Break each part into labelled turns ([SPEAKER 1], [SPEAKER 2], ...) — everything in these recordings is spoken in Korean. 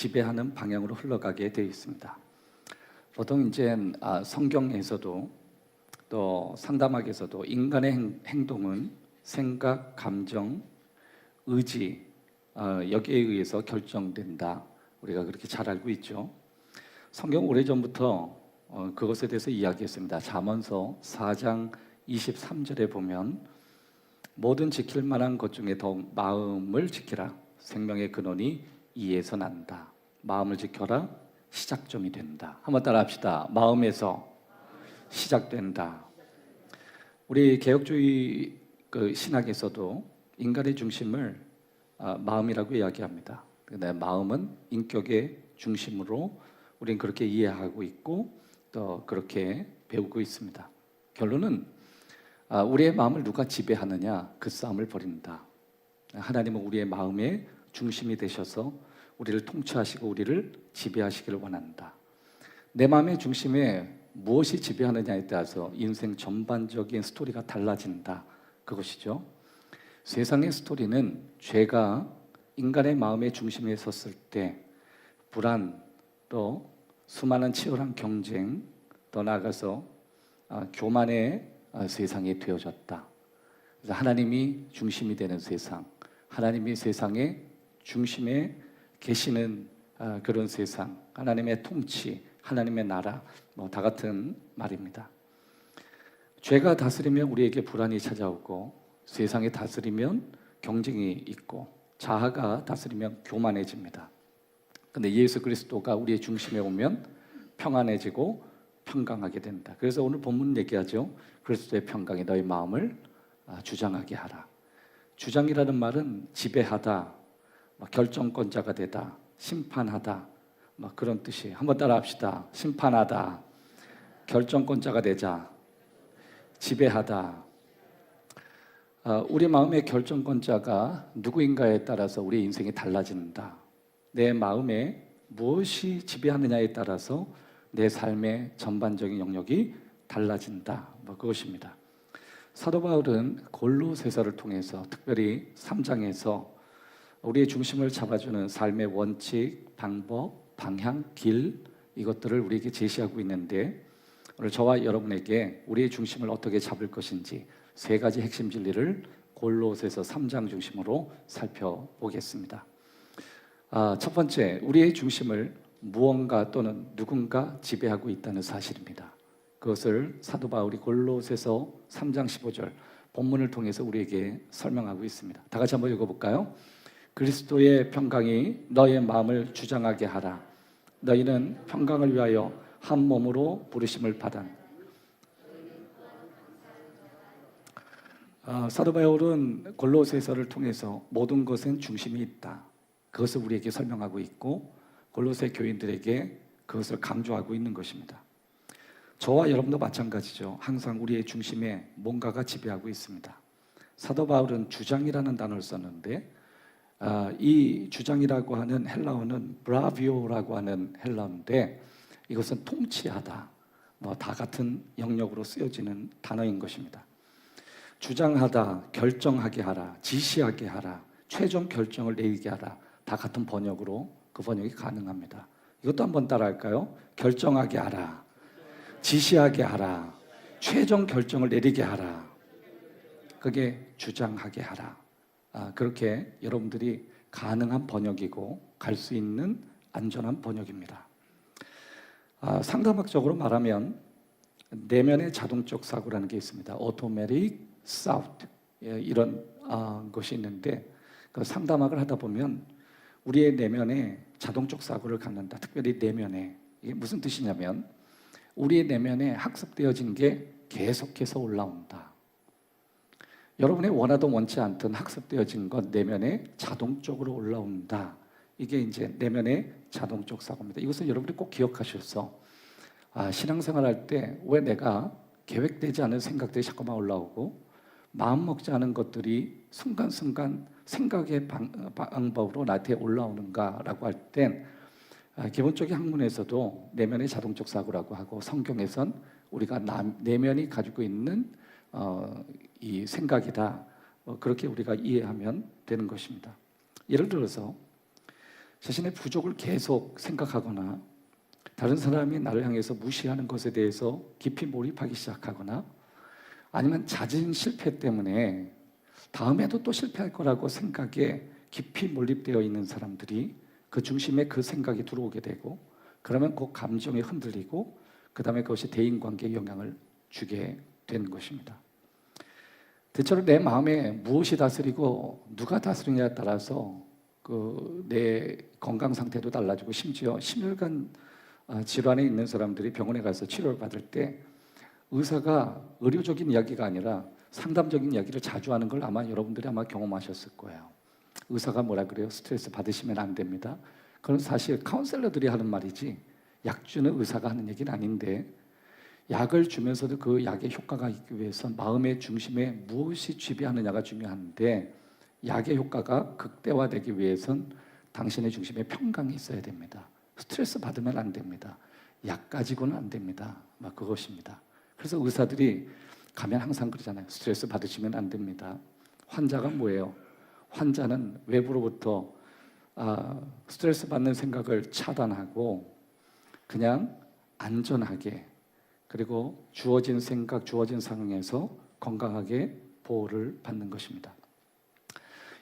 [SPEAKER 1] 지배하는 방향으로 흘러가게 되어 있습니다. 보통 이제 성경에서도 또 상담학에서도 인간의 행동은 생각, 감정, 의지 여기에 의해서 결정된다. 우리가 그렇게 잘 알고 있죠. 성경 오래전부터 그것에 대해서 이야기했습니다. 잠언서 4장 23절에 보면 모든 지킬 만한 것 중에 더욱 마음을 지키라. 생명의 근원이 이에서 난다. 마음을 지켜라. 시작점이 된다. 한번 따라 합시다. 마음에서 시작된다. 우리 개혁주의 신학에서도 인간의 중심을 마음이라고 이야기합니다. 근데 마음은 인격의 중심으로 우리는 그렇게 이해하고 있고 또 그렇게 배우고 있습니다. 결론은 우리의 마음을 누가 지배하느냐, 그 싸움을 벌인다. 하나님은 우리의 마음의 중심이 되셔서 우리를 통치하시고 우리를 지배하시기를 원한다. 내 마음의 중심에 무엇이 지배하느냐에 따라서 인생 전반적인 스토리가 달라진다. 그것이죠. 세상의 스토리는 죄가 인간의 마음의 중심에 섰을 때 불안, 또 수많은 치열한 경쟁, 더 나아가서 교만의 세상이 되어졌다. 그래서 하나님이 중심이 되는 세상, 하나님이 세상의 중심에 계시는 그런 세상, 하나님의 통치, 하나님의 나라, 다 같은 말입니다. 죄가 다스리면 우리에게 불안이 찾아오고, 세상이 다스리면 경쟁이 있고, 자아가 다스리면 교만해집니다. 근데 예수 그리스도가 우리의 중심에 오면 평안해지고 평강하게 된다. 그래서 오늘 본문 얘기하죠. 그리스도의 평강이 너희 마음을 주장하게 하라. 주장이라는 말은 지배하다, 결정권자가 되다, 심판하다, 그런 뜻이에요. 한번 따라 합시다. 심판하다, 결정권자가 되자, 지배하다. 우리 마음의 결정권자가 누구인가에 따라서 우리 인생이 달라진다. 내 마음에 무엇이 지배하느냐에 따라서 내 삶의 전반적인 영역이 달라진다. 그것입니다. 사도 바울은 골로새서를 통해서 특별히 3장에서 우리의 중심을 잡아주는 삶의 원칙, 방법, 방향, 길, 이것들을 우리에게 제시하고 있는데, 오늘 저와 여러분에게 우리의 중심을 어떻게 잡을 것인지 세 가지 핵심 진리를 골로새서 3장 중심으로 살펴보겠습니다. 첫 번째, 우리의 중심을 무언가 또는 누군가 지배하고 있다는 사실입니다. 그것을 사도 바울이 골로새서 3장 15절 본문을 통해서 우리에게 설명하고 있습니다. 다 같이 한번 읽어볼까요? 그리스도의 평강이 너의 마음을 주장하게 하라. 너희는 평강을 위하여 한 몸으로 부르심을 받아. 사도 바울은 골로새서를 통해서 모든 것엔 중심이 있다. 그것을 우리에게 설명하고 있고 골로새 교인들에게 그것을 강조하고 있는 것입니다. 저와 여러분도 마찬가지죠. 항상 우리의 중심에 뭔가가 지배하고 있습니다. 사도 바울은 주장이라는 단어를 썼는데 이 주장이라고 하는 헬라어는 브라비오라고 하는 헬라어인데 이것은 통치하다, 다 같은 영역으로 쓰여지는 단어인 것입니다. 주장하다, 결정하게 하라, 지시하게 하라, 최종 결정을 내리게 하라, 다 같은 번역으로 그 번역이 가능합니다. 이것도 한번 따라할까요? 결정하게 하라, 지시하게 하라, 최종 결정을 내리게 하라. 그게 주장하게 하라. 그렇게 여러분들이 가능한 번역이고 갈 수 있는 안전한 번역입니다. 상담학적으로 말하면 내면의 자동적 사고라는 게 있습니다. automatic thought, 이런 것이 있는데 그 상담학을 하다 보면 우리의 내면에 자동적 사고를 갖는다. 특별히 내면에. 이게 무슨 뜻이냐면 우리의 내면에 학습되어진 게 계속해서 올라온다. 여러분이 원하든 원치 않든 학습되어진 것 내면에 자동적으로 올라온다. 이게 이제 내면의 자동적 사고입니다. 이것은 여러분이 꼭 기억하셔서 신앙생활 할 때 왜 내가 계획되지 않은 생각들이 자꾸만 올라오고 마음 먹지 않은 것들이 순간순간 생각의 방법으로 나한테 올라오는가라고 할 땐 기본적인 학문에서도 내면의 자동적 사고라고 하고 성경에선 우리가 내면이 가지고 있는 이 생각이다. 그렇게 우리가 이해하면 되는 것입니다. 예를 들어서 자신의 부족을 계속 생각하거나 다른 사람이 나를 향해서 무시하는 것에 대해서 깊이 몰입하기 시작하거나 아니면 잦은 실패 때문에 다음에도 또 실패할 거라고 생각에 깊이 몰입되어 있는 사람들이 그 중심에 그 생각이 들어오게 되고 그러면 그 감정이 흔들리고 그 다음에 그것이 대인관계에 영향을 주게 되는 것입니다. 대체로 내 마음에 무엇이 다스리고 누가 다스리냐에 따라서 내 건강 상태도 달라지고 심지어 심혈관 질환에 있는 사람들이 병원에 가서 치료를 받을 때 의사가 의료적인 이야기가 아니라 상담적인 이야기를 자주 하는 걸 아마 여러분들이 아마 경험하셨을 거예요. 의사가 뭐라 그래요? 스트레스 받으시면 안 됩니다. 그건 사실 카운셀러들이 하는 말이지 약 주는 의사가 하는 얘기는 아닌데 약을 주면서도 그 약의 효과가 있기 위해서 마음의 중심에 무엇이 지배하느냐가 중요한데 약의 효과가 극대화되기 위해선 당신의 중심에 평강이 있어야 됩니다. 스트레스 받으면 안 됩니다. 약 가지고는 안 됩니다. 막 그것입니다. 그래서 의사들이 가면 항상 그러잖아요. 스트레스 받으시면 안 됩니다. 환자가 뭐예요? 환자는 외부로부터 스트레스 받는 생각을 차단하고 그냥 안전하게 그리고 주어진 생각, 주어진 상황에서 건강하게 보호를 받는 것입니다.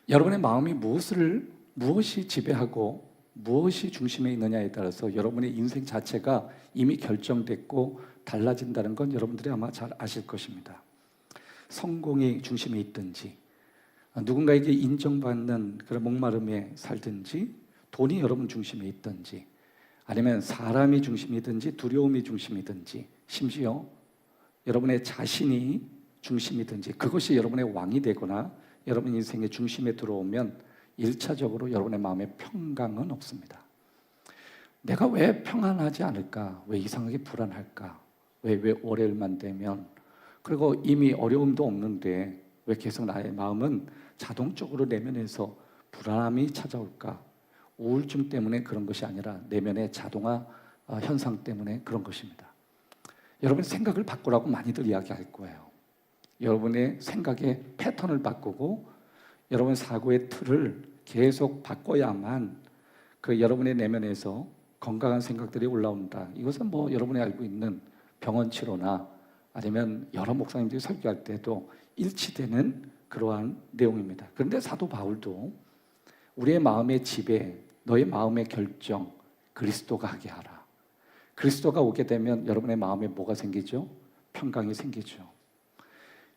[SPEAKER 1] 여러분의 마음이 무엇이 지배하고 무엇이 중심에 있느냐에 따라서 여러분의 인생 자체가 이미 결정됐고 달라진다는 건 여러분들이 아마 잘 아실 것입니다. 성공이 중심에 있든지 누군가에게 인정받는 그런 목마름에 살든지 돈이 여러분 중심에 있든지 아니면 사람이 중심이든지 두려움이 중심이든지 심지어 여러분의 자신이 중심이든지 그것이 여러분의 왕이 되거나 여러분 인생의 중심에 들어오면 1차적으로 여러분의 마음에 평강은 없습니다. 내가 왜 평안하지 않을까? 왜 이상하게 불안할까? 왜 월요일만 되면 그리고 이미 어려움도 없는데 왜 계속 나의 마음은 자동적으로 내면에서 불안함이 찾아올까? 우울증 때문에 그런 것이 아니라 내면의 자동화 현상 때문에 그런 것입니다. 여러분 생각을 바꾸라고 많이들 이야기할 거예요. 여러분의 생각의 패턴을 바꾸고 여러분 사고의 틀을 계속 바꿔야만 그 여러분의 내면에서 건강한 생각들이 올라온다. 이것은 뭐 여러분이 알고 있는 병원 치료나 아니면 여러 목사님들이 설교할 때도 일치되는 그러한 내용입니다. 그런데 사도 바울도 우리의 마음의 지배, 너의 마음의 결정, 그리스도가 하게 하라. 그리스도가 오게 되면 여러분의 마음에 뭐가 생기죠? 평강이 생기죠.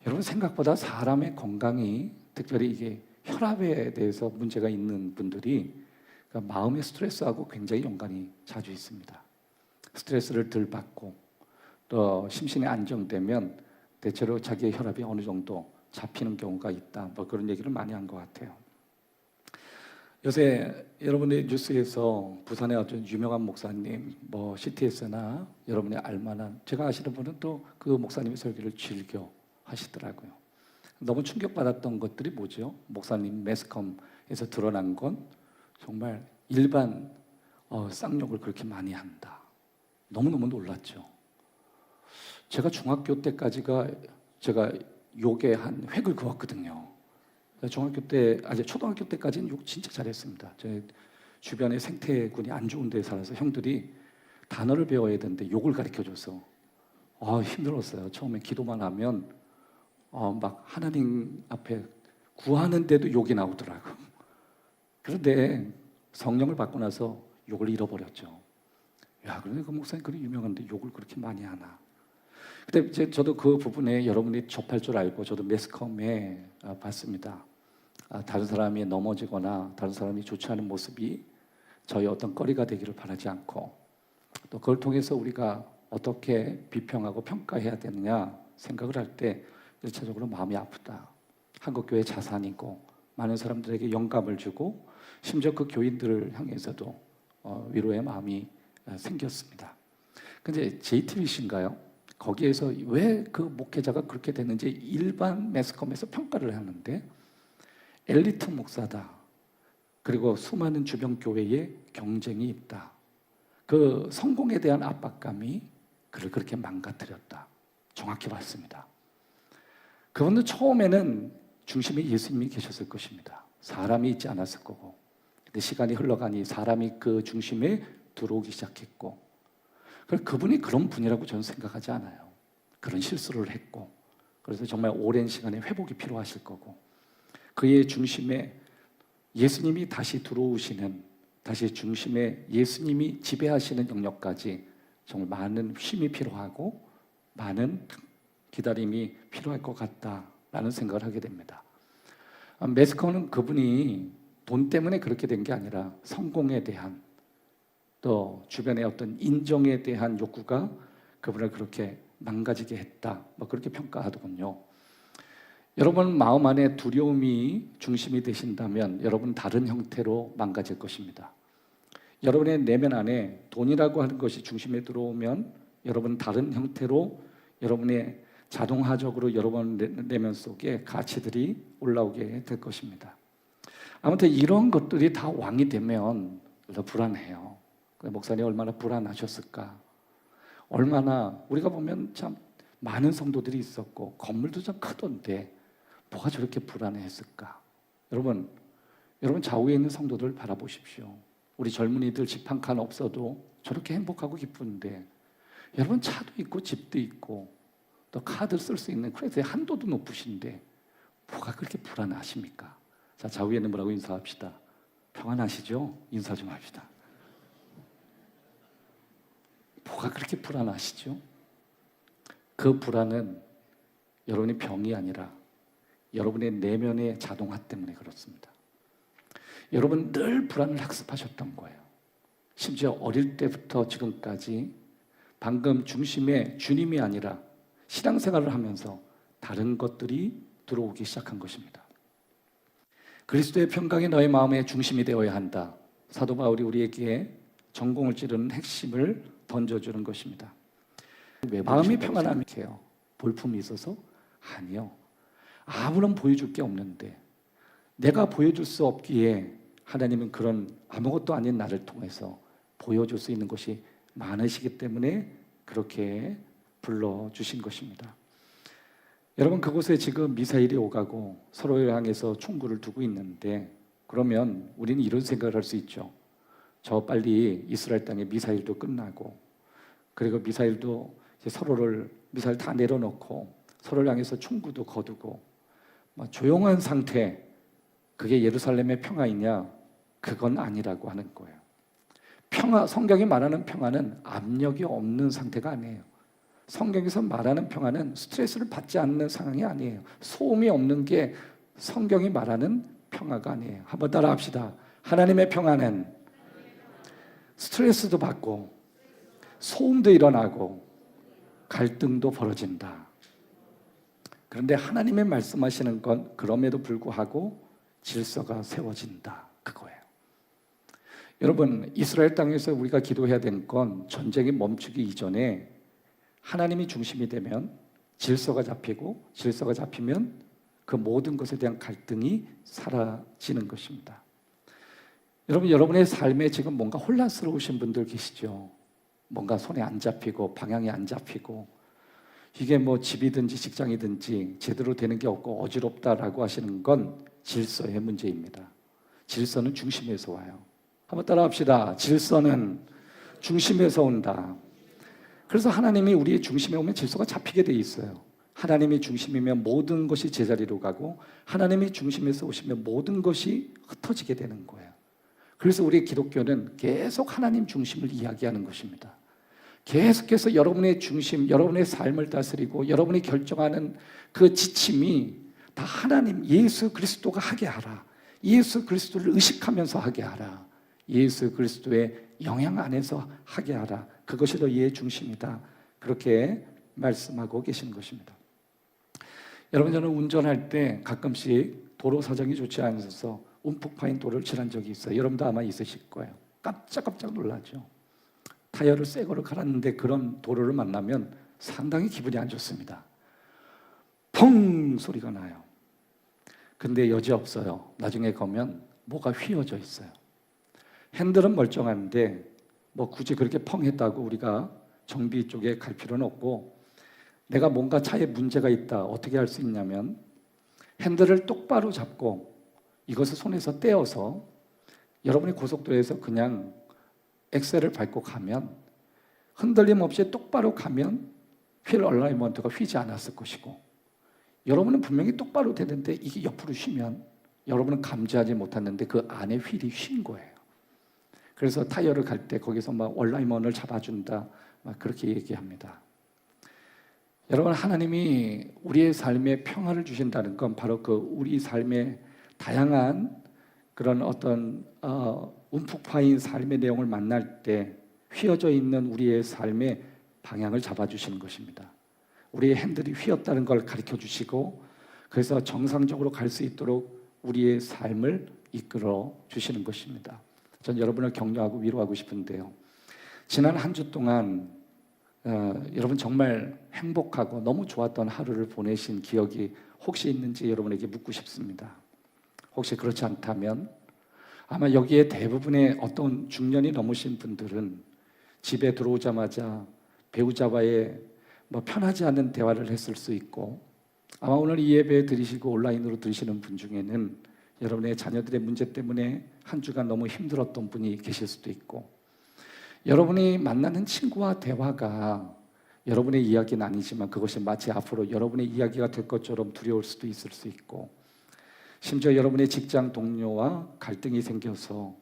[SPEAKER 1] 여러분 생각보다 사람의 건강이 특별히 이게 혈압에 대해서 문제가 있는 분들이 그러니까 마음의 스트레스하고 굉장히 연관이 자주 있습니다. 스트레스를 덜 받고 또 심신이 안정되면 대체로 자기의 혈압이 어느 정도 잡히는 경우가 있다. 뭐 그런 얘기를 많이 한 것 같아요. 요새 여러분의 뉴스에서 부산의 아주 유명한 목사님, 뭐 CTS나 여러분이 알만한 제가 아시는 분은 또 그 목사님의 설교를 즐겨 하시더라고요. 너무 충격받았던 것들이 뭐죠? 목사님 매스컴에서 드러난 건 정말 일반 쌍욕을 그렇게 많이 한다. 너무너무 놀랐죠. 제가 중학교 때까지가 제가 욕에 한 획을 그었거든요. 중학교 때, 초등학교 때까지는 욕 진짜 잘했습니다. 제 주변에 생태군이 안 좋은 데 살아서 형들이 단어를 배워야 되는데 욕을 가르쳐줘서 힘들었어요. 처음에 기도만 하면 막 하나님 앞에 구하는데도 욕이 나오더라고. 그런데 성령을 받고 나서 욕을 잃어버렸죠. 야, 그런데 그 목사님 그리 유명한데 욕을 그렇게 많이 하나. 근데 이제 저도 그 부분에 여러분이 접할 줄 알고 저도 매스컴에 봤습니다. 다른 사람이 넘어지거나 다른 사람이 좋지 않은 모습이 저희 어떤 거리가 되기를 바라지 않고 또 그걸 통해서 우리가 어떻게 비평하고 평가해야 되느냐 생각을 할 때 1차적으로 마음이 아프다. 한국교회 자산이고 많은 사람들에게 영감을 주고 심지어 그 교인들을 향해서도 위로의 마음이 생겼습니다. 근데 JTBC인가요? 거기에서 왜 그 목회자가 그렇게 됐는지 일반 매스컴에서 평가를 하는데 엘리트 목사다. 그리고 수많은 주변 교회에 경쟁이 있다. 그 성공에 대한 압박감이 그를 그렇게 망가뜨렸다. 정확히 봤습니다. 그분은 처음에는 중심에 예수님이 계셨을 것입니다. 사람이 있지 않았을 거고 근데 시간이 흘러가니 사람이 그 중심에 들어오기 시작했고, 그분이 그런 분이라고 저는 생각하지 않아요. 그런 실수를 했고, 그래서 정말 오랜 시간의 회복이 필요하실 거고, 그의 중심에 예수님이 다시 들어오시는, 다시 중심에 예수님이 지배하시는 영역까지 정말 많은 쉼이 필요하고 많은 기다림이 필요할 것 같다라는 생각을 하게 됩니다. 매스커는 그분이 돈 때문에 그렇게 된 게 아니라 성공에 대한, 또 주변의 어떤 인정에 대한 욕구가 그분을 그렇게 망가지게 했다, 그렇게 평가하더군요. 여러분 마음 안에 두려움이 중심이 되신다면 여러분 다른 형태로 망가질 것입니다. 여러분의 내면 안에 돈이라고 하는 것이 중심에 들어오면 여러분 다른 형태로 여러분의 자동화적으로 여러분 내면 속에 가치들이 올라오게 될 것입니다. 아무튼 이런 것들이 다 왕이 되면 더 불안해요. 목사님 얼마나 불안하셨을까? 얼마나 우리가 보면 참 많은 성도들이 있었고 건물도 좀 크던데 뭐가 저렇게 불안해했을까? 여러분 좌우에 있는 성도들 바라보십시오. 우리 젊은이들 집 한 칸 없어도 저렇게 행복하고 기쁜데, 여러분 차도 있고 집도 있고 또 카드 쓸 수 있는 크레딧의 한도도 높으신데 뭐가 그렇게 불안하십니까? 자, 좌우에 있는 분하고 인사합시다. 평안하시죠? 인사 좀 합시다. 뭐가 그렇게 불안하시죠? 그 불안은 여러분의 병이 아니라 여러분의 내면의 자동화 때문에 그렇습니다. 여러분 늘 불안을 학습하셨던 거예요. 심지어 어릴 때부터 지금까지 방금 중심에 주님이 아니라 신앙생활을 하면서 다른 것들이 들어오기 시작한 것입니다. 그리스도의 평강이 너의 마음의 중심이 되어야 한다. 사도 바울이 우리에게 전공을 찌르는 핵심을 던져주는 것입니다. 마음이 평안하면 해요. 볼품이 있어서? 아니요. 아무런 보여줄 게 없는데 내가 보여줄 수 없기에 하나님은 그런 아무것도 아닌 나를 통해서 보여줄 수 있는 것이 많으시기 때문에 그렇게 불러주신 것입니다. 여러분 그곳에 지금 미사일이 오가고 서로를 향해서 총구를 두고 있는데, 그러면 우리는 이런 생각을 할 수 있죠. 저 빨리 이스라엘 땅에 미사일도 끝나고, 그리고 미사일도 이제 미사일 다 내려놓고 서로를 향해서 총구도 거두고 조용한 상태, 그게 예루살렘의 평화이냐? 그건 아니라고 하는 거예요. 평화, 성경이 말하는 평화는 압력이 없는 상태가 아니에요. 성경에서 말하는 평화는 스트레스를 받지 않는 상황이 아니에요. 소음이 없는 게 성경이 말하는 평화가 아니에요. 한번 따라 합시다. 하나님의 평화는 스트레스도 받고 소음도 일어나고 갈등도 벌어진다. 그런데 하나님의 말씀하시는 건 그럼에도 불구하고 질서가 세워진다, 그거예요. 여러분 이스라엘 땅에서 우리가 기도해야 되는 건 전쟁이 멈추기 이전에 하나님이 중심이 되면 질서가 잡히고, 질서가 잡히면 그 모든 것에 대한 갈등이 사라지는 것입니다. 여러분 여러분의 삶에 지금 뭔가 혼란스러우신 분들 계시죠? 뭔가 손에 안 잡히고 방향이 안 잡히고, 이게 집이든지 직장이든지 제대로 되는 게 없고 어지럽다라고 하시는 건 질서의 문제입니다. 질서는 중심에서 와요. 한번 따라 합시다. 질서는 중심에서 온다. 그래서 하나님이 우리의 중심에 오면 질서가 잡히게 돼 있어요. 하나님이 중심이면 모든 것이 제자리로 가고, 하나님이 중심에서 오시면 모든 것이 흩어지게 되는 거예요. 그래서 우리 기독교는 계속 하나님 중심을 이야기하는 것입니다. 계속해서 여러분의 중심, 여러분의 삶을 다스리고 여러분이 결정하는 그 지침이 다 하나님, 예수 그리스도가 하게 하라. 예수 그리스도를 의식하면서 하게 하라. 예수 그리스도의 영향 안에서 하게 하라. 그것이 너희의 중심이다. 그렇게 말씀하고 계시는 것입니다. 여러분 저는 운전할 때 가끔씩 도로 사정이 좋지 않아서 움푹 파인 도로를 지난 적이 있어요. 여러분도 아마 있으실 거예요. 깜짝깜짝 놀라죠. 타이어를 새 거로 갈았는데 그런 도로를 만나면 상당히 기분이 안 좋습니다. 펑 소리가 나요. 근데 여지없어요. 나중에 가면 뭐가 휘어져 있어요. 핸들은 멀쩡한데 굳이 그렇게 펑 했다고 우리가 정비 쪽에 갈 필요는 없고, 내가 뭔가 차에 문제가 있다. 어떻게 할 수 있냐면 핸들을 똑바로 잡고 이것을 손에서 떼어서 여러분이 고속도로에서 그냥 엑셀을 밟고 가면, 흔들림 없이 똑바로 가면 휠 얼라이먼트가 휘지 않았을 것이고, 여러분은 분명히 똑바로 되는데 이게 옆으로 휘면 여러분은 감지하지 못했는데 그 안에 휠이 휜 거예요. 그래서 타이어를 갈 때 거기서 막 얼라이먼을 잡아준다, 막 그렇게 얘기합니다. 여러분, 하나님이 우리의 삶에 평화를 주신다는 건 바로 그 우리 삶의 다양한 그런 어떤 움푹 파인 삶의 내용을 만날 때 휘어져 있는 우리의 삶의 방향을 잡아주시는 것입니다. 우리의 핸들이 휘었다는 걸 가르쳐 주시고, 그래서 정상적으로 갈 수 있도록 우리의 삶을 이끌어 주시는 것입니다. 전 여러분을 격려하고 위로하고 싶은데요, 지난 한 주 동안 여러분 정말 행복하고 너무 좋았던 하루를 보내신 기억이 혹시 있는지 여러분에게 묻고 싶습니다. 혹시 그렇지 않다면 아마 여기에 대부분의 어떤 중년이 넘으신 분들은 집에 들어오자마자 배우자와의 편하지 않은 대화를 했을 수 있고, 아마 오늘 이 예배 들으시고 온라인으로 들으시는 분 중에는 여러분의 자녀들의 문제 때문에 한 주간 너무 힘들었던 분이 계실 수도 있고, 여러분이 만나는 친구와 대화가 여러분의 이야기는 아니지만 그것이 마치 앞으로 여러분의 이야기가 될 것처럼 두려울 수도 있을 수 있고, 심지어 여러분의 직장 동료와 갈등이 생겨서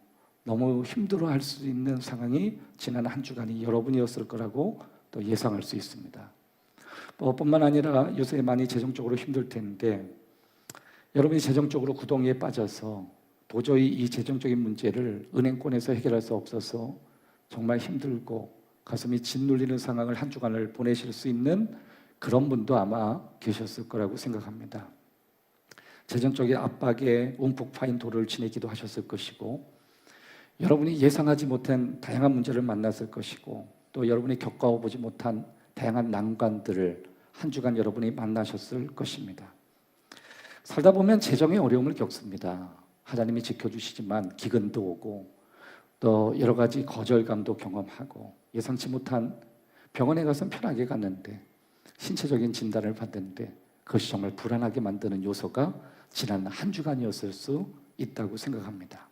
[SPEAKER 1] 너무 힘들어할 수 있는 상황이 지난 한 주간이 여러분이었을 거라고 또 예상할 수 있습니다. 뿐만 아니라 요새 많이 재정적으로 힘들 텐데, 여러분이 재정적으로 구덩이에 빠져서 도저히 이 재정적인 문제를 은행권에서 해결할 수 없어서 정말 힘들고 가슴이 짓눌리는 상황을 한 주간을 보내실 수 있는 그런 분도 아마 계셨을 거라고 생각합니다. 재정적인 압박에 움푹 파인 도를 지내기도 하셨을 것이고, 여러분이 예상하지 못한 다양한 문제를 만났을 것이고, 또 여러분이 겪어보지 못한 다양한 난관들을 한 주간 여러분이 만나셨을 것입니다. 살다 보면 재정의 어려움을 겪습니다. 하나님이 지켜주시지만 기근도 오고, 또 여러 가지 거절감도 경험하고, 예상치 못한 병원에 가서 편하게 갔는데 신체적인 진단을 받는데 그것이 정말 불안하게 만드는 요소가 지난 한 주간이었을 수 있다고 생각합니다.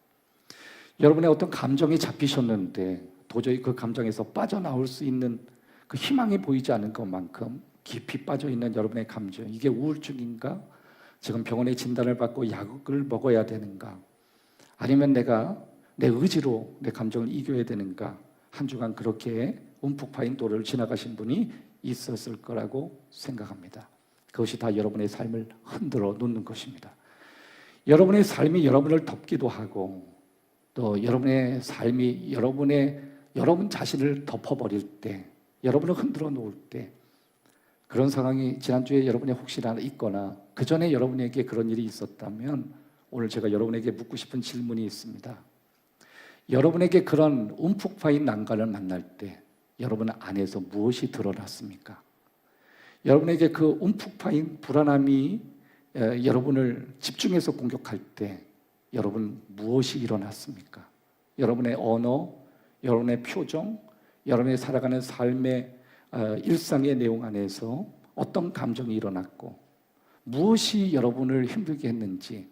[SPEAKER 1] 여러분의 어떤 감정이 잡히셨는데 도저히 그 감정에서 빠져나올 수 있는 그 희망이 보이지 않은 것만큼 깊이 빠져있는 여러분의 감정, 이게 우울증인가? 지금 병원의 진단을 받고 약을 먹어야 되는가? 아니면 내가 내 의지로 내 감정을 이겨야 되는가? 한 주간 그렇게 움푹 파인 도를 지나가신 분이 있었을 거라고 생각합니다. 그것이 다 여러분의 삶을 흔들어 놓는 것입니다. 여러분의 삶이 여러분을 덮기도 하고, 또 여러분의 삶이 여러분 자신을 덮어버릴 때, 여러분을 흔들어 놓을 때, 그런 상황이 지난주에 여러분의 혹시나 있거나 그 전에 여러분에게 그런 일이 있었다면 오늘 제가 여러분에게 묻고 싶은 질문이 있습니다. 여러분에게 그런 움푹 파인 난관을 만날 때 여러분 안에서 무엇이 드러났습니까? 여러분에게 그 움푹 파인 불안함이 여러분을 집중해서 공격할 때 여러분 무엇이 일어났습니까? 여러분의 언어, 여러분의 표정, 여러분이 살아가는 삶의 일상의 내용 안에서 어떤 감정이 일어났고 무엇이 여러분을 힘들게 했는지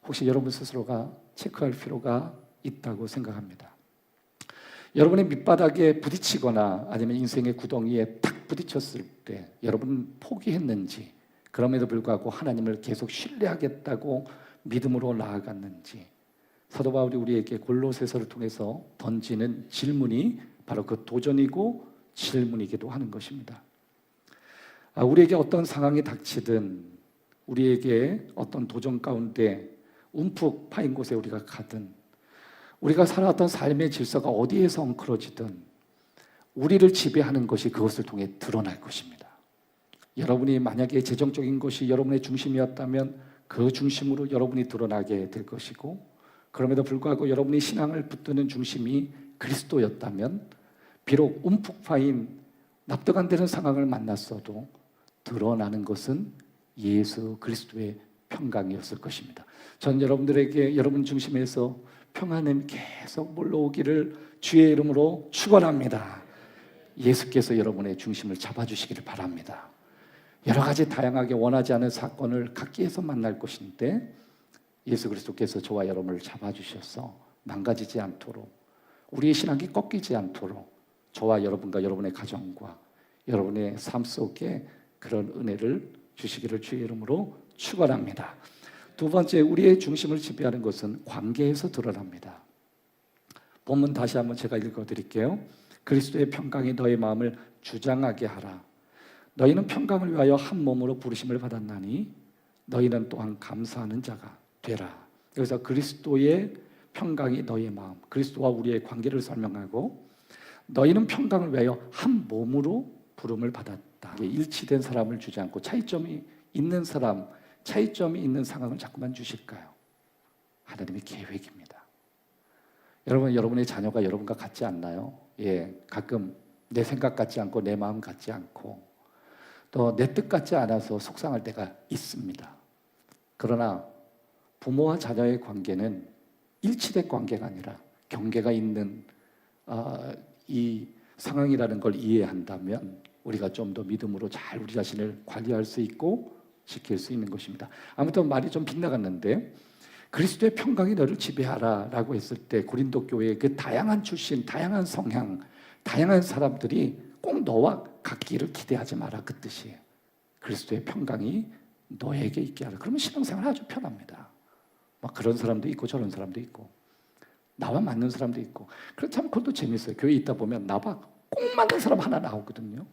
[SPEAKER 1] 혹시 여러분 스스로가 체크할 필요가 있다고 생각합니다. 여러분의 밑바닥에 부딪히거나 아니면 인생의 구덩이에 탁 부딪혔을 때 여러분 포기했는지, 그럼에도 불구하고 하나님을 계속 신뢰하겠다고 믿음으로 나아갔는지, 사도 바울이 우리에게 골로새서를 통해서 던지는 질문이 바로 그 도전이고 질문이기도 하는 것입니다. 우리에게 어떤 상황이 닥치든, 우리에게 어떤 도전 가운데 움푹 파인 곳에 우리가 가든, 우리가 살아왔던 삶의 질서가 어디에서 엉클어지든 우리를 지배하는 것이 그것을 통해 드러날 것입니다. 여러분이 만약에 재정적인 것이 여러분의 중심이었다면 그 중심으로 여러분이 드러나게 될 것이고, 그럼에도 불구하고 여러분이 신앙을 붙드는 중심이 그리스도였다면 비록 움푹 파인 납득 안 되는 상황을 만났어도 드러나는 것은 예수 그리스도의 평강이었을 것입니다. 전 여러분들에게 여러분 중심에서 평안함이 계속 물러오기를 주의 이름으로 축원합니다. 예수께서 여러분의 중심을 잡아주시기를 바랍니다. 여러 가지 다양하게 원하지 않은 사건을 각기에서 만날 것인데 예수 그리스도께서 저와 여러분을 잡아주셔서 망가지지 않도록, 우리의 신앙이 꺾이지 않도록 저와 여러분과 여러분의 가정과 여러분의 삶 속에 그런 은혜를 주시기를 주의 이름으로 축원합니다. 두 번째, 우리의 중심을 지배하는 것은 관계에서 드러납니다. 본문 다시 한번 제가 읽어드릴게요. 그리스도의 평강이 너의 마음을 주장하게 하라. 너희는 평강을 위하여 한 몸으로 부르심을 받았나니 너희는 또한 감사하는 자가 되라. 여기서 그리스도의 평강이 너의 마음, 그리스도와 우리의 관계를 설명하고, 너희는 평강을 위하여 한 몸으로 부름을 받았다. 일치된 사람을 주지 않고 차이점이 있는 사람, 차이점이 있는 상황을 자꾸만 주실까요? 하나님의 계획입니다. 여러분, 여러분의 자녀가 여러분과 같지 않나요? 가끔 내 생각 같지 않고 내 마음 같지 않고 또 내 뜻 같지 않아서 속상할 때가 있습니다. 그러나 부모와 자녀의 관계는 일치된 관계가 아니라 경계가 있는 이 상황이라는 걸 이해한다면 우리가 좀 더 믿음으로 잘 우리 자신을 관리할 수 있고 지킬 수 있는 것입니다. 아무튼 말이 좀 빗나갔는데, 그리스도의 평강이 너를 지배하라 라고 했을 때 고린도 교회의 그 다양한 출신, 다양한 성향, 다양한 사람들이 꼭 너와 같기를 기대하지 마라, 그 뜻이에요. 그리스도의 평강이 너에게 있게 하라. 그러면 신앙생활 아주 편합니다. 막 그런 사람도 있고 저런 사람도 있고 나와 맞는 사람도 있고. 그렇다면 그것도 재밌어요. 교회에 있다 보면 나와 꼭 맞는 사람 하나 나오거든요.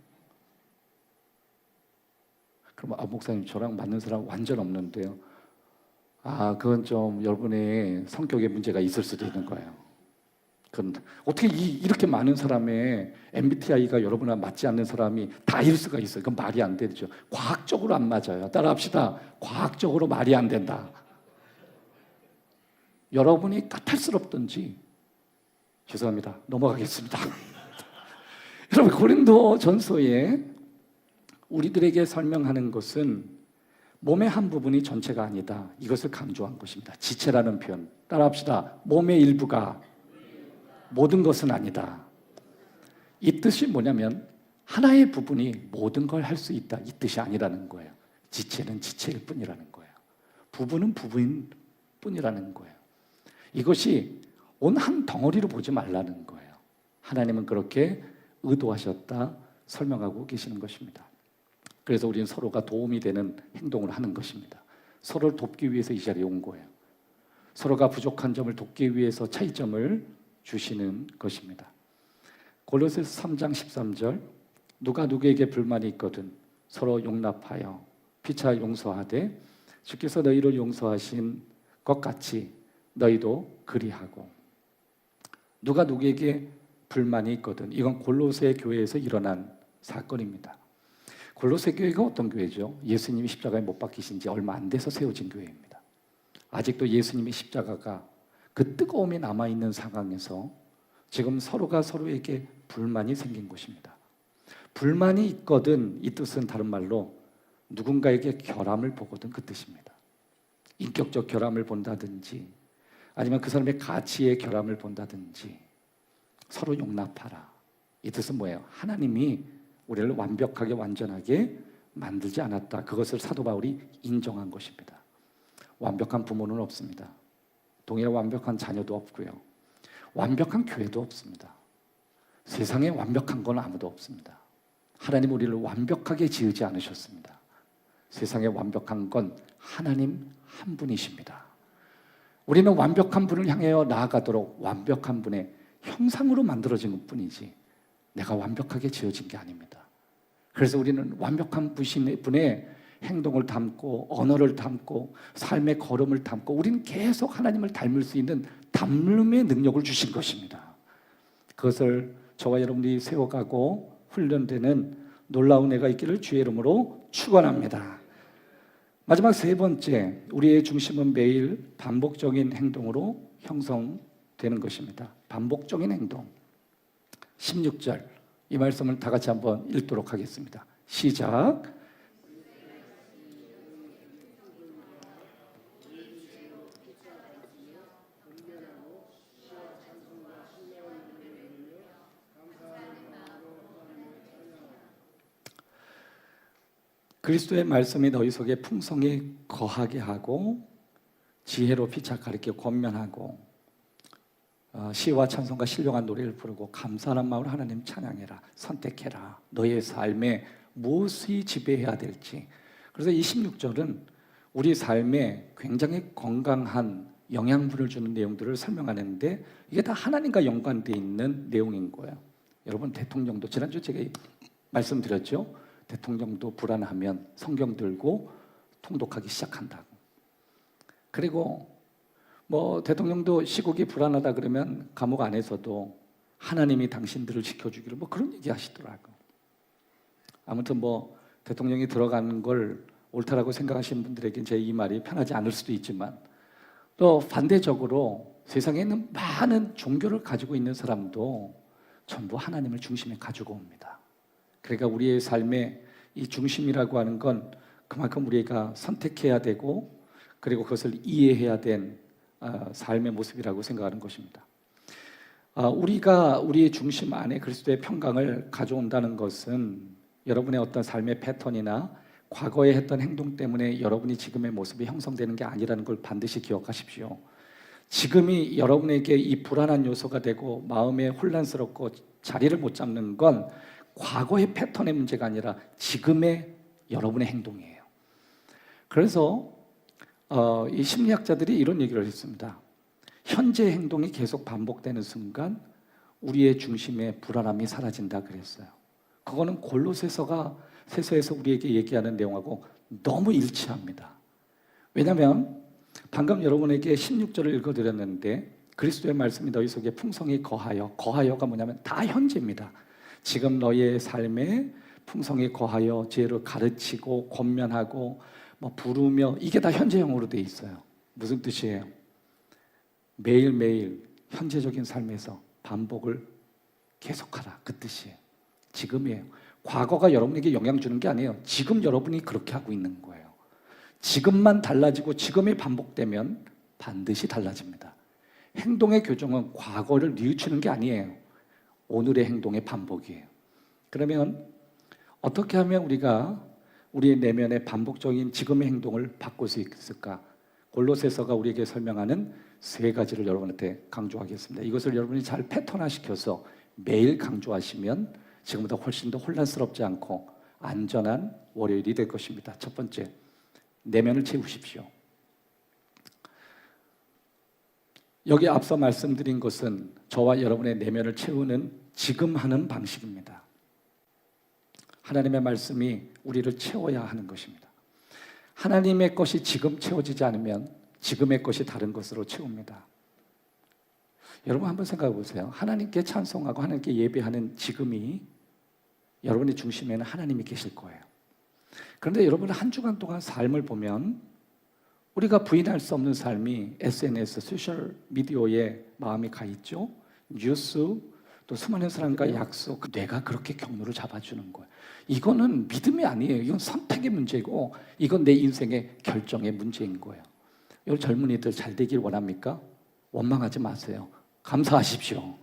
[SPEAKER 1] 그럼 목사님 저랑 맞는 사람 완전 없는데요. 그건 좀 여러분의 성격에 문제가 있을 수도 있는 거예요. 그건 어떻게 이렇게 많은 사람의 MBTI가 여러분과 맞지 않는 사람이 다일 수가 있어요. 그건 말이 안 되죠. 과학적으로 안 맞아요. 따라합시다. 과학적으로 말이 안 된다. 여러분이 까탈스럽든지, 죄송합니다. 넘어가겠습니다. 여러분, 고린도 전서에 우리들에게 설명하는 것은 몸의 한 부분이 전체가 아니다, 이것을 강조한 것입니다. 지체라는 표현 따라합시다. 몸의 일부가 모든 것은 아니다. 이 뜻이 뭐냐면 하나의 부분이 모든 걸 할 수 있다, 이 뜻이 아니라는 거예요. 지체는 지체일 뿐이라는 거예요. 부분은 부분일 뿐이라는 거예요. 이것이 온 한 덩어리로 보지 말라는 거예요. 하나님은 그렇게 의도하셨다 설명하고 계시는 것입니다. 그래서 우리는 서로가 도움이 되는 행동을 하는 것입니다. 서로를 돕기 위해서 이 자리에 온 거예요. 서로가 부족한 점을 돕기 위해서 차이점을 주시는 것입니다. 골로새서 3장 13절, 누가 누구에게 불만이 있거든 서로 용납하여 피차 용서하되 주께서 너희를 용서하신 것 같이 너희도 그리하고. 누가 누구에게 불만이 있거든, 이건 골로새 교회에서 일어난 사건입니다. 골로새 교회가 어떤 교회죠? 예수님이 십자가에 못 박히신 지 얼마 안 돼서 세워진 교회입니다. 아직도 예수님의 십자가가 그 뜨거움이 남아있는 상황에서 지금 서로가 서로에게 불만이 생긴 것입니다. 불만이 있거든, 이 뜻은 다른 말로 누군가에게 결함을 보거든, 그 뜻입니다. 인격적 결함을 본다든지 아니면 그 사람의 가치의 결함을 본다든지 서로 용납하라. 이 뜻은 뭐예요? 하나님이 우리를 완벽하게 완전하게 만들지 않았다, 그것을 사도 바울이 인정한 것입니다. 완벽한 부모는 없습니다. 동일한 완벽한 자녀도 없고요. 완벽한 교회도 없습니다. 세상에 완벽한 건 아무도 없습니다. 하나님 우리를 완벽하게 지으지 않으셨습니다. 세상에 완벽한 건 하나님 한 분이십니다. 우리는 완벽한 분을 향하여 나아가도록 완벽한 분의 형상으로 만들어진 것 뿐이지 내가 완벽하게 지어진 게 아닙니다. 그래서 우리는 완벽한 분의 행동을 담고 언어를 담고 삶의 걸음을 담고 우리는 계속 하나님을 닮을 수 있는 닮음의 능력을 주신 것입니다. 그것을 저와 여러분들이 세워가고 훈련되는 놀라운 애가 있기를 주의 이름으로 축원합니다. 마지막 세 번째, 우리의 중심은 매일 반복적인 행동으로 형성되는 것입니다. 반복적인 행동. 16절, 이 말씀을 다 같이 한번 읽도록 하겠습니다. 시작. 그리스도의 말씀이 너희 속에 풍성히 거하게 하고 지혜로 피차 가르쳐 권면하고 시와 찬송과 신령한 노래를 부르고 감사하는 마음으로 하나님 찬양해라. 선택해라. 너의 삶에 무엇이 지배해야 될지. 그래서 이 16절은 우리 삶에 굉장히 건강한 영양분을 주는 내용들을 설명하는데 이게 다 하나님과 연관되어 있는 내용인 거예요. 여러분, 대통령도 지난주 제가 말씀드렸죠. 대통령도 불안하면 성경 들고 통독하기 시작한다고. 그리고 대통령도 시국이 불안하다 그러면 감옥 안에서도 하나님이 당신들을 지켜주기를 그런 얘기 하시더라고. 아무튼 대통령이 들어가는 걸 옳다라고 생각하시는 분들에게 제 이 말이 편하지 않을 수도 있지만, 또 반대적으로 세상에 있는 많은 종교를 가지고 있는 사람도 전부 하나님을 중심에 가지고 옵니다. 그러니까 우리의 삶의 이 중심이라고 하는 건 그만큼 우리가 선택해야 되고, 그리고 그것을 이해해야 된 삶의 모습이라고 생각하는 것입니다. 우리가 우리의 중심 안에 그리스도의 평강을 가져온다는 것은 여러분의 어떤 삶의 패턴이나 과거에 했던 행동 때문에 여러분이 지금의 모습이 형성되는 게 아니라는 걸 반드시 기억하십시오. 지금이 여러분에게 이 불안한 요소가 되고 마음에 혼란스럽고 자리를 못 잡는 건 과거의 패턴의 문제가 아니라 지금의 여러분의 행동이에요. 그래서 이 심리학자들이 이런 얘기를 했습니다. 현재 행동이 계속 반복되는 순간 우리의 중심의 불안함이 사라진다 그랬어요. 그거는 골로새서에서 우리에게 얘기하는 내용하고 너무 일치합니다. 왜냐하면 방금 여러분에게 16절을 읽어드렸는데 그리스도의 말씀이 너희 속에 풍성히 거하여가 뭐냐면 다 현재입니다. 지금 너희의 삶에 풍성히 거하여 지혜로 가르치고 권면하고 부르며, 이게 다 현재형으로 돼 있어요. 무슨 뜻이에요? 매일매일 현재적인 삶에서 반복을 계속하라, 그 뜻이에요. 지금이에요. 과거가 여러분에게 영향 주는 게 아니에요. 지금 여러분이 그렇게 하고 있는 거예요. 지금만 달라지고 지금이 반복되면 반드시 달라집니다. 행동의 교정은 과거를 뉘우치는 게 아니에요. 오늘의 행동의 반복이에요. 그러면 어떻게 하면 우리가 우리의 내면의 반복적인 지금의 행동을 바꿀 수 있을까? 골로새서가 우리에게 설명하는 세 가지를 여러분한테 강조하겠습니다. 이것을 여러분이 잘 패턴화시켜서 매일 강조하시면 지금보다 훨씬 더 혼란스럽지 않고 안전한 월요일이 될 것입니다. 첫 번째, 내면을 채우십시오. 여기 앞서 말씀드린 것은 저와 여러분의 내면을 채우는 지금 하는 방식입니다. 하나님의 말씀이 우리를 채워야 하는 것입니다. 하나님의 것이 지금 채워지지 않으면 지금의 것이 다른 것으로 채웁니다. 여러분 한번 생각해 보세요. 하나님께 찬송하고 하나님께 예배하는 지금이 여러분의 중심에는 하나님이 계실 거예요. 그런데 여러분 한 주간 동안 삶을 보면 우리가 부인할 수 없는 삶이 SNS, 소셜미디어에 마음이 가 있죠. 뉴스, 또 수많은 사람과 약속, 내가 그렇게 경로를 잡아주는 거예요. 이거는 믿음이 아니에요. 이건 선택의 문제고 이건 내 인생의 결정의 문제인 거예요. 여러분 젊은이들 잘 되길 원합니까? 원망하지 마세요. 감사하십시오.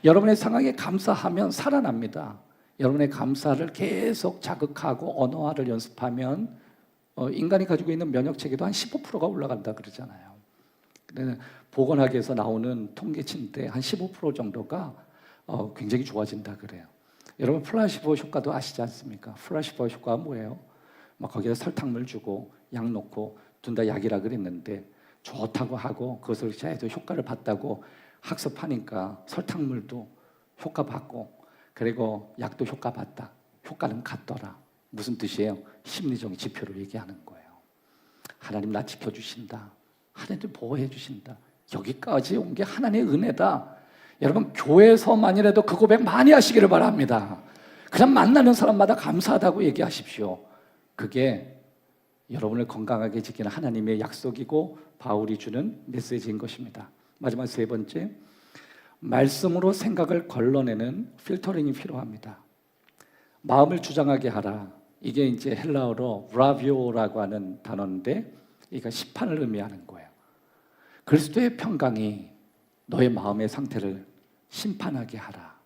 [SPEAKER 1] 여러분의 상황에 감사하면 살아납니다. 여러분의 감사를 계속 자극하고 언어화를 연습하면 인간이 가지고 있는 면역체계도 한 15%가 올라간다 그러잖아요. 보건학에서 나오는 통계치인데 한 15% 정도가 굉장히 좋아진다 그래요. 여러분 플라시보 효과도 아시지 않습니까? 플라시보 효과가 뭐예요? 거기에 설탕물 주고 약 넣고 둔다 약이라 그랬는데 좋다고 하고 그것을 계속 효과를 봤다고 학습하니까 설탕물도 효과 받고 그리고 약도 효과 봤다. 효과는 같더라. 무슨 뜻이에요? 심리적인 지표를 얘기하는 거예요. 하나님 나 지켜주신다. 하나님 보호해 주신다. 여기까지 온 게 하나님의 은혜다. 여러분 교회에서만이라도 그 고백 많이 하시기를 바랍니다. 그냥 만나는 사람마다 감사하다고 얘기하십시오. 그게 여러분을 건강하게 지키는 하나님의 약속이고 바울이 주는 메시지인 것입니다. 마지막 세 번째, 말씀으로 생각을 걸러내는 필터링이 필요합니다. 마음을 주장하게 하라. 이게 이제 헬라어로 브라비오라고 하는 단어인데 이게 심판을 의미하는 거예요. 그리스도의 평강이 너의 마음의 상태를 심판하게 하라.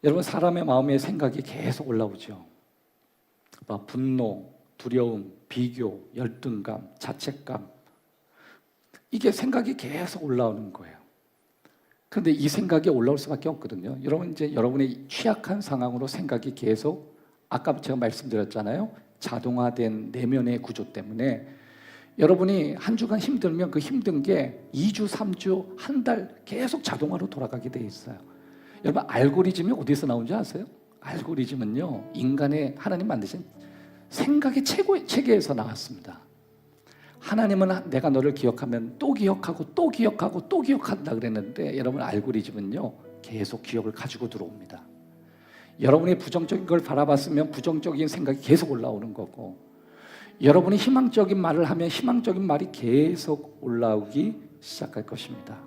[SPEAKER 1] 여러분 사람의 마음의 생각이 계속 올라오죠. 분노, 두려움, 비교, 열등감, 자책감. 이게 생각이 계속 올라오는 거예요. 그런데 이 생각이 올라올 수밖에 없거든요. 여러분, 이제 여러분의 취약한 상황으로 생각이 계속, 아까 제가 말씀드렸잖아요. 자동화된 내면의 구조 때문에 여러분이 한 주간 힘들면 그 힘든 게 2주, 3주, 한 달 계속 자동화로 돌아가게 돼 있어요. 여러분, 알고리즘이 어디서 나온지 아세요? 알고리즘은요, 인간의, 하나님 만드신 생각의 체계에서 나왔습니다. 하나님은 내가 너를 기억하면 또 기억하고 또 기억하고 또 기억한다 그랬는데, 여러분, 알고리즘은요 계속 기억을 가지고 들어옵니다. 여러분이 부정적인 걸 바라봤으면 부정적인 생각이 계속 올라오는 거고, 여러분이 희망적인 말을 하면 희망적인 말이 계속 올라오기 시작할 것입니다.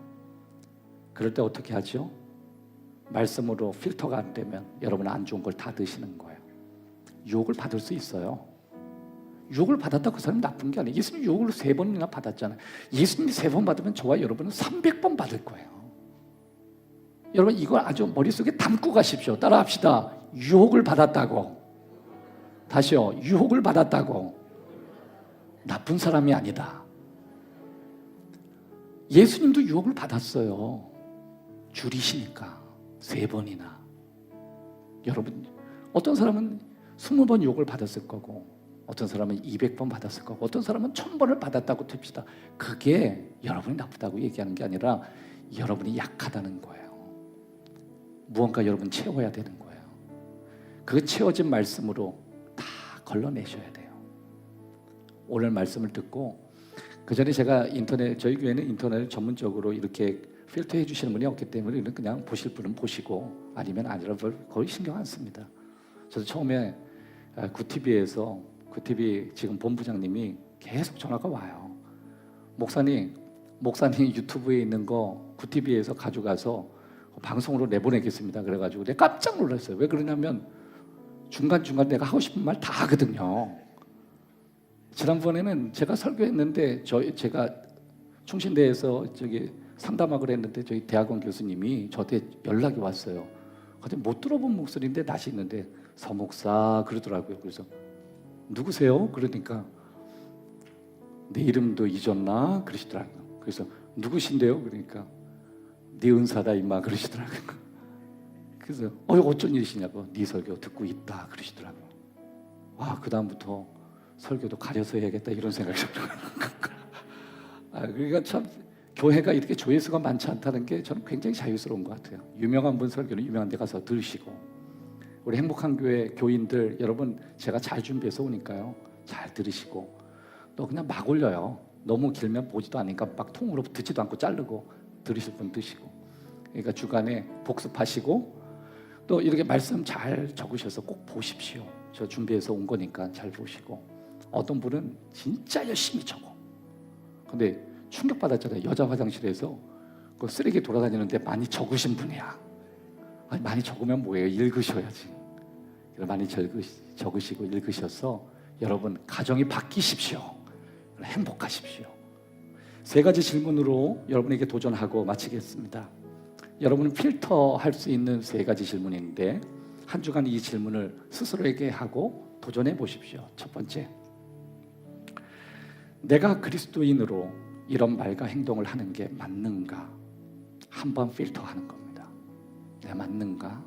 [SPEAKER 1] 그럴 때 어떻게 하죠? 말씀으로 필터가 안 되면 여러분은 안 좋은 걸 다 드시는 거예요. 유혹을 받을 수 있어요. 유혹을 받았다고 그 사람이 나쁜 게 아니에요. 예수님 유혹을 3번이나 받았잖아요. 예수님이 3번 받으면 저와 여러분은 300번 받을 거예요. 여러분, 이걸 아주 머릿속에 담고 가십시오. 따라합시다. 유혹을 받았다고. 다시요. 유혹을 받았다고. 나쁜 사람이 아니다. 예수님도 유혹을 받았어요. 줄이시니까 3번이나. 여러분, 어떤 사람은 20번 유혹을 받았을 거고, 어떤 사람은 200번 받았을 거고, 어떤 사람은 1000번을 받았다고 틉시다. 그게 여러분이 나쁘다고 얘기하는 게 아니라 여러분이 약하다는 거예요. 무언가 여러분 채워야 되는 거예요. 그 채워진 말씀으로 다 걸러내셔야 돼요. 오늘 말씀을 듣고, 그 전에 제가 저희 교회는 인터넷을 전문적으로 이렇게 필터해 주시는 분이 없기 때문에 그냥 보실 분은 보시고 아니면 아니라 거의 신경 안 씁니다. 저도 처음에 구티비에서, 구티비 지금 본부장님이 계속 전화가 와요. 목사님 유튜브에 있는 거 구티비에서 가져가서 방송으로 내보내겠습니다. 그래가지고 내가 깜짝 놀랐어요. 왜 그러냐면 중간중간 내가 하고 싶은 말 다 하거든요. 지난번에는 제가 설교했는데 제가 충신대에서 상담학을 했는데 저희 대학원 교수님이 저한테 연락이 왔어요. 근데 못 들어본 목소리인데 낯이 있는데 서목사 그러더라고요. 그래서 누구세요? 그러니까 내 이름도 잊었나? 그러시더라고요. 그래서 누구신데요? 그러니까 네 은사다 임마 그러시더라고요. 그래서 어쩐 일이시냐고. 네 설교 듣고 있다 그러시더라고요. 와, 그 다음부터 설교도 가려서 해야겠다 이런 생각이 들어요. 그러니까 참 교회가 이렇게 조회수가 많지 않다는 게 저는 굉장히 자유스러운 것 같아요. 유명한 분 설교는 유명한 데 가서 들으시고, 우리 행복한 교회 교인들 여러분, 제가 잘 준비해서 오니까요, 잘 들으시고, 또 그냥 막 올려요. 너무 길면 보지도 않으니까 막 통으로 듣지도 않고 자르고, 들으실 분 드시고. 그러니까 주간에 복습하시고, 또 이렇게 말씀 잘 적으셔서 꼭 보십시오. 저 준비해서 온 거니까 잘 보시고. 어떤 분은 진짜 열심히 적어. 근데 충격받았잖아요. 여자 화장실에서 그 쓰레기 돌아다니는데 많이 적으신 분이야. 아니, 많이 적으면 뭐예요? 읽으셔야지. 많이 적으시고 읽으셔서 여러분 가정이 바뀌십시오. 행복하십시오. 3가지 질문으로 여러분에게 도전하고 마치겠습니다. 여러분은 필터할 수 있는 3가지 질문인데 한 주간 이 질문을 스스로에게 하고 도전해 보십시오. 첫 번째, 내가 그리스도인으로 이런 말과 행동을 하는 게 맞는가? 한번 필터하는 겁니다. 내가 맞는가?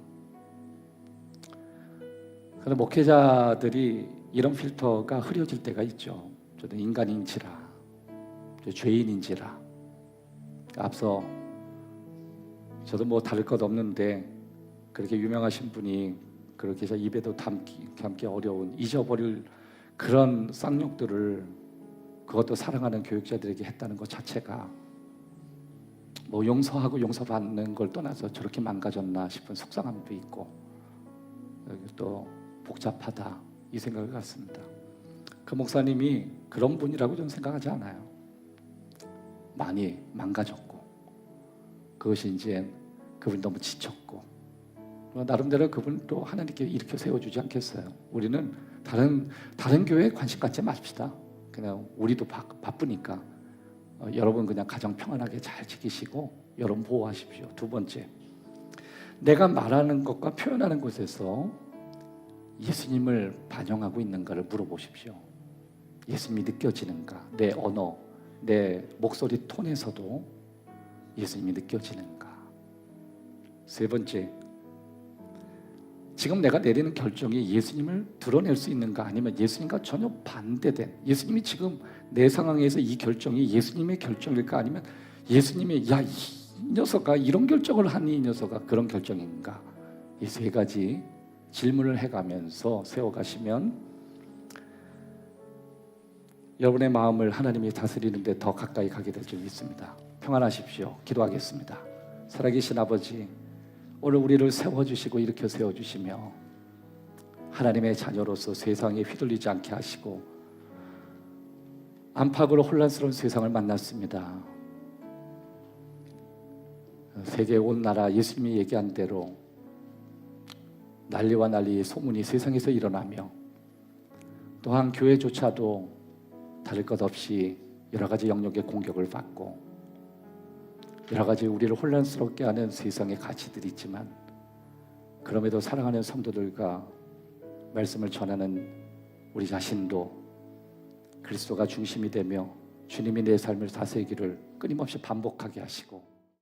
[SPEAKER 1] 그런데 목회자들이 이런 필터가 흐려질 때가 있죠. 저도 인간인지라, 죄인인지라. 앞서 저도 뭐 다를 것 없는데 그렇게 유명하신 분이 그렇게 해서 입에도 담기 어려운, 잊어버릴 그런 쌍욕들을 그것도 사랑하는 교육자들에게 했다는 것 자체가 뭐 용서하고 용서받는 걸 떠나서 저렇게 망가졌나 싶은 속상함도 있고, 또 복잡하다 이 생각을 갖습니다. 그 목사님이 그런 분이라고 저는 생각하지 않아요. 많이 망가졌고, 그것이 이제 그분이 너무 지쳤고, 나름대로 그분 또 하나님께 일으켜 세워주지 않겠어요. 우리는 다른 교회에 관심 갖지 맙시다. 그냥 우리도 바쁘니까 여러분 그냥 가정 평안하게 잘 지키시고 여러분 보호하십시오. 2번째, 내가 말하는 것과 표현하는 곳에서 예수님을 반영하고 있는가를 물어보십시오. 예수님이 느껴지는가? 내 언어, 내 목소리 톤에서도 예수님이 느껴지는가? 세 번째, 지금 내가 내리는 결정이 예수님을 드러낼 수 있는가? 아니면 예수님과 전혀 반대된, 예수님이 지금 내 상황에서 이 결정이 예수님의 결정일까? 아니면 예수님이 야, 이 녀석아, 이런 결정을 하니 이 녀석아, 그런 결정인가? 이 세 가지 질문을 해가면서 세워가시면 여러분의 마음을 하나님이 다스리는데 더 가까이 가게 될 줄 믿습니다. 평안하십시오. 기도하겠습니다. 살아계신 아버지, 오늘 우리를 세워주시고 일으켜 세워주시며 하나님의 자녀로서 세상에 휘둘리지 않게 하시고 안팎으로 혼란스러운 세상을 만났습니다. 세계 온 나라 예수님이 얘기한 대로 난리와 난리의 소문이 세상에서 일어나며 또한 교회조차도 다를 것 없이 여러 가지 영역의 공격을 받고 여러 가지 우리를 혼란스럽게 하는 세상의 가치들이 있지만 그럼에도 사랑하는 성도들과 말씀을 전하는 우리 자신도 그리스도가 중심이 되며 주님이 내 삶을 다스리기를 끊임없이 반복하게 하시고